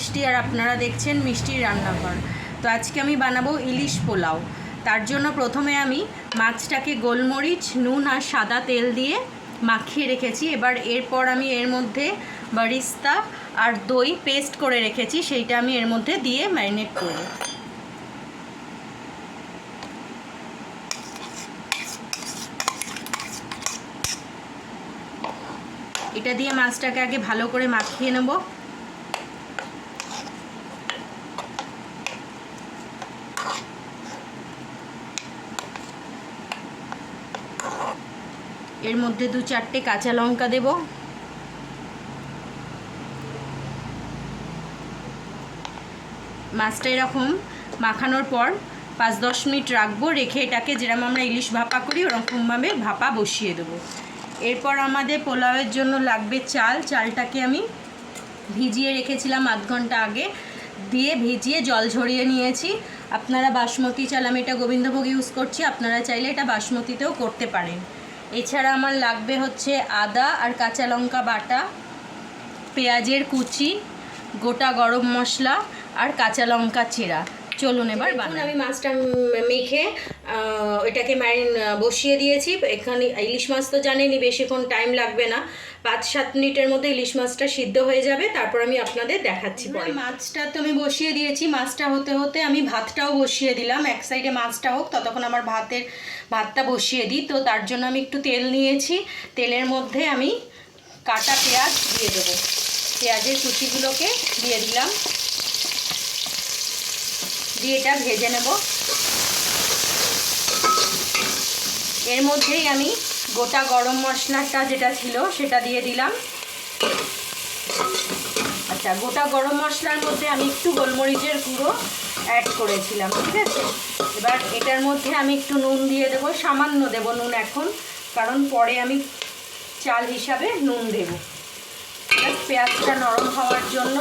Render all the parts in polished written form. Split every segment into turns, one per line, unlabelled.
মিষ্টি, আর আপনারা দেখছেন মিষ্টির রান্নাঘর। তো আজকে আমি বানাবো ইলিশ পোলাও। তার জন্য প্রথমে আমি মাছটাকে গোলমরিচ, নুন আর সাদা তেল দিয়ে মাখিয়ে রেখেছি। এরপর আমি এর মধ্যে বারিস্তা আর দই পেস্ট করে রেখেছি, সেইটা আমি এর মধ্যে দিয়ে ম্যারিনেট করব। এটা দিয়ে মাছটাকে আগে ভালো করে মাখিয়ে নেব। এর মধ্যে 2-4টে কাঁচা লঙ্কা দেব। মাছটা এরকম মাখানোর পর 5-10 মিনিট রাখবো, রেখে এটাকে যেরকম আমরা ইলিশ ভাপা করি ওরকমভাবে ভাপা বসিয়ে দেবো। এরপর আমাদের পোলাওয়ের জন্য লাগবে চালটাকে আমি ভিজিয়ে রেখেছিলাম আধ ঘন্টা আগে, দিয়ে ভিজিয়ে জল ঝরিয়ে নিয়েছি। আপনারা বাসমতি চাল, আমি এটা গোবিন্দভোগ ইউজ করছি, আপনারা চাইলে এটা বাসমতিতেও করতে পারেন। এছাড়া আমার লাগবে হচ্ছে আদা আর কাঁচা লঙ্কা বাটা, পেঁয়াজের কুচি, গোটা গরম মশলা আর কাঁচা লঙ্কা চেরা। চলুন এবার বানাই। আমি মাছটা মেখে এটাকে বসিয়ে দিয়েছি। এখানে ইলিশ মাছ তো জানেনই বেশিক্ষণ টাইম লাগবে না, 5-7 মিনিটের মধ্যে ইলিশ মাছটা সিদ্ধ হয়ে যাবে। তারপর আমি আপনাদের দেখাচ্ছি পরে। মাছটা তো আমি বসিয়ে দিয়েছি, মাছটা হতে হতে আমি ভাতটাও বসিয়ে দিলাম। এক সাইডে মাছটা হোক, ততক্ষণ আমার ভাতটা বসিয়ে দিই। তো তার জন্য আমি একটু তেল নিয়েছি, তেলের মধ্যে আমি কাটা পেঁয়াজ দিয়ে দেবো। পেঁয়াজের কুচিগুলোকে দিয়ে দিলাম, দিয়ে এটা ভেজে নেব। এর মধ্যেই আমি গোটা গরম মশলাটা যেটা ছিল সেটা দিয়ে দিলাম। আচ্ছা, গোটা গরম মশলার মধ্যে আমি একটু গোলমরিচের গুঁড়ো অ্যাড করেছিলাম, ঠিক আছে। এবার এটার মধ্যে আমি একটু নুন দিয়ে দেবো, সামান্য দেবো নুন এখন, কারণ পরে আমি চাল হিসাবে নুন দেব। পেঁয়াজটা নরম হওয়ার জন্য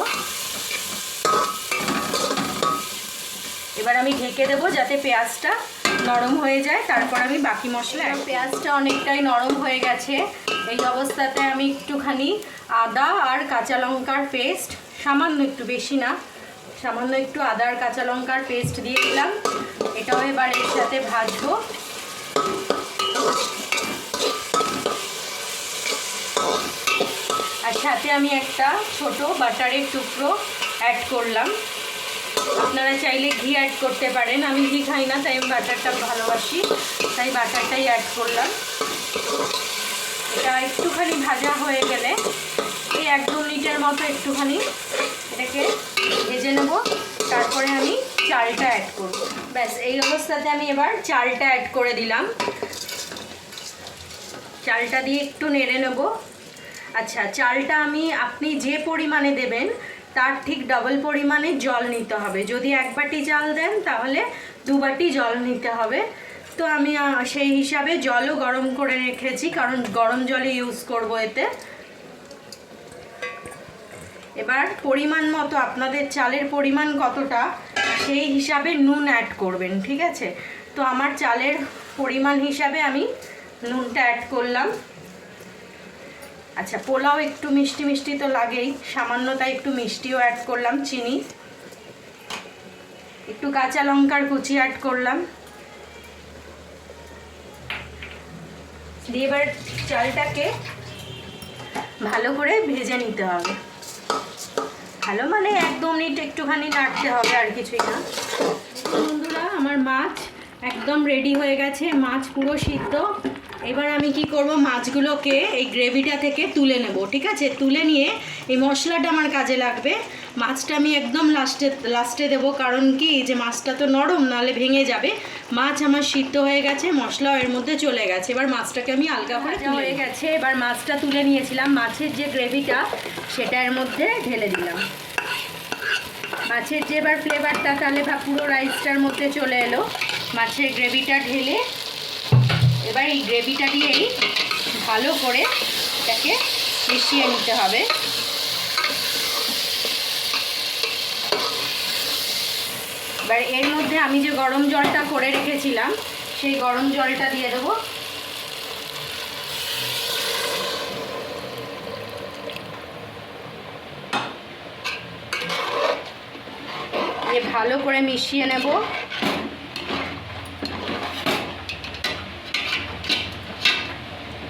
এবার আমি ঢেকে দেবো যাতে পেঁয়াজটা নরম হয়ে যায়। তারপর আমি বাকি মশলা, পেঁয়াজটা অনেকটাই নরম হয়ে গেছে। এই অবস্থাতে আমি একটুখানি আদা আর কাঁচা লঙ্কার পেস্ট, সামান্য একটু, বেশি না, সামান্য একটু আদা আর কাঁচা লঙ্কার পেস্ট দিয়ে দিলাম। এটাও এবার এর সাথে ভাজবো। আর সাথে আমি একটা ছোট বাটারের টুকরো অ্যাড করলাম। আপনারা চাইলে ঘি অ্যাড করতে পারেন, আমি ঘি খাই না তাই আমি বাটারটা ভালোবাসি, তাই বাটারটাই অ্যাড করলাম। এটা একটুখানি ভাজা হয়ে গেলে, এই 1-2 মিনিটের মতো একটুখানি এটাকে ভেজে নেব। তারপরে আমি চালটা অ্যাড করব। ব্যাস, এই অবস্থাতে আমি এবার চালটা অ্যাড করে দিলাম। চালটা দিয়ে একটু নেড়ে নেব। আচ্ছা, চালটা আপনি যে পরিমাণে দেবেন তার ঠিক ডাবল পরিমাণে জল নিতে হবে। যদি 1 বাটি চাল দেন তাহলে 2 বাটি জল নিতে হবে। তো আমি সেই হিসাবে জলও গরম করে রেখেছি, কারণ গরম জলে ইউজ করব এতে। এবার পরিমাণ মতো, আপনাদের চালের পরিমাণ কতটা সেই হিসাবে নুন অ্যাড করবেন, ঠিক আছে। তো আমার চালের পরিমাণ হিসাবে আমি নুনটা অ্যাড করলাম। আচ্ছা, পোলাও একটু মিষ্টি মিষ্টি তো লাগেই, সামান্য তাই একটু মিষ্টিও অ্যাড করলাম, চিনি, একটু কাঁচা লঙ্কার কুচি অ্যাড করলাম। দিয়ে এবার চালটাকে ভালো করে ভেজে নিতে হবে। ভালো মানে 1-2 মিনিট একটুখানি নাড়তে হবে, আর কিছুই না। বন্ধুরা, আমার মাছ একদম রেডি হয়ে গেছে, মাছ পুরো সিদ্ধ। এবার আমি কি করব, মাছগুলোকে এই গ্রেভিটা থেকে তুলে নেব, ঠিক আছে। তুলে নিয়ে এই মশলাটা আমার কাজে লাগবে। মাছটা আমি একদম লাস্টে দেব, কারণ কি যে মাছটা তো নরম, নাহলে ভেঙে যাবে। মাছ আমার সিদ্ধ হয়ে গেছে, মশলাও এর মধ্যে চলে গেছে। এবার মাছটাকে আমি আলগা করে হয়ে গেছে। এবার মাছটা তুলে নিয়েছিলাম, মাছের যে গ্রেভিটা সেটা এর মধ্যে ঢেলে দিলাম। মাছের যে এবার ফ্লেভারটা তাহলে পুরো রাইসটার মধ্যে চলে এলো। মাছের গ্রেভিটা ঢেলে এবার এই গ্রেভিটা দিয়েই ভালো করে এটাকে মিশিয়ে নিতে হবে। এবার এর মধ্যে আমি যে গরম জলটা করে রেখেছিলাম সেই গরম জলটা দিয়ে দেবো। দিয়ে ভালো করে মিশিয়ে নেব।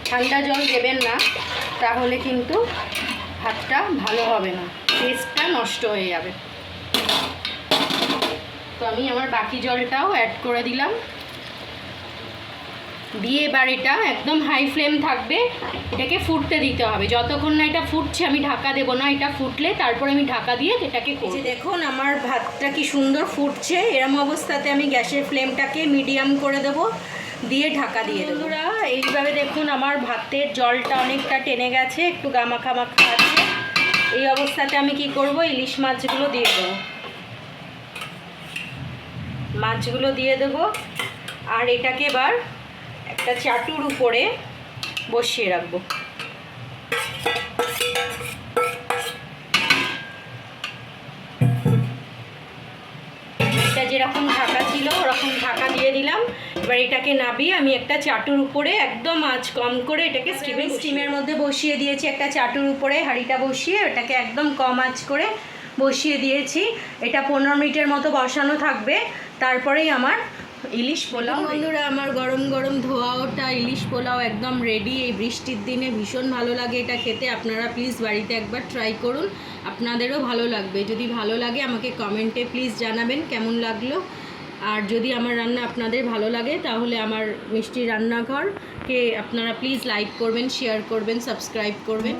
ঠান্ডা জল দেবেন না, তাহলে কিন্তু ভাতটা ভালো হবে না, টেস্টটা নষ্ট হয়ে যাবে। তো আমি আমার বাকি জলটাও অ্যাড করে দিলাম, দিয়ে এবার এটা একদম হাই ফ্লেম থাকবে, এটাকে ফুটতে দিতে হবে। যতক্ষণ না এটা ফুটছে আমি ঢাকা দেবো না, এটা ফুটলে তারপর আমি ঢাকা দিয়ে এটাকে করব। দেখুন আমার ভাতটা কি সুন্দর ফুটছে, এরম অবস্থাতে আমি গ্যাসের ফ্লেমটাকে মিডিয়াম করে দেবো, দিয়ে ঢাকা দিয়ে দেবো। বন্ধুরা এইভাবে দেখুন আমার ভাতের জলটা অনেকটা টেনে গেছে, একটু গামাখা মাখা আছে। এই অবস্থাতে আমি কি করব, ইলিশ মাছগুলো দিয়ে দেবো। মাছগুলো দিয়ে দেবো আর এটাকে এবার একটা চাটুর উপরে বসিয়ে রাখবো। এটা যেরকম ঢাকা ছিল ওরকম ঢাকা দিয়ে দিলাম। এবার এটাকে নাবিয়ে আমি একটা চাটুর উপরে একদম আঁচ কম করে এটাকে স্টিমের মধ্যে বসিয়ে দিয়েছি। একটা চাটুর উপরে হাঁড়িটা বসিয়ে এটাকে একদম কম আঁচ করে বসিয়ে দিয়েছি। এটা 15 মিনিটের মতো বসানো থাকবে, তারপরেই আমার ইলিশ পোলাও। বন্ধুরা আমার গরম গরম ধোয়া ওটা ইলিশ পোলাও একদম রেডি। এই বৃষ্টির দিনে ভীষণ ভালো লাগে এটা খেতে। আপনারা প্লিজ বাড়িতে একবার ট্রাই করুন, আপনাদেরও ভালো লাগবে। যদি ভালো লাগে আমাকে কমেন্টে প্লিজ জানাবেন কেমন লাগলো। আর যদি আমার রান্না আপনাদের ভালো লাগে তাহলে আমার মিষ্টি রান্নাঘরকে আপনারা প্লিজ লাইক করবেন, শেয়ার করবেন, সাবস্ক্রাইব করবেন।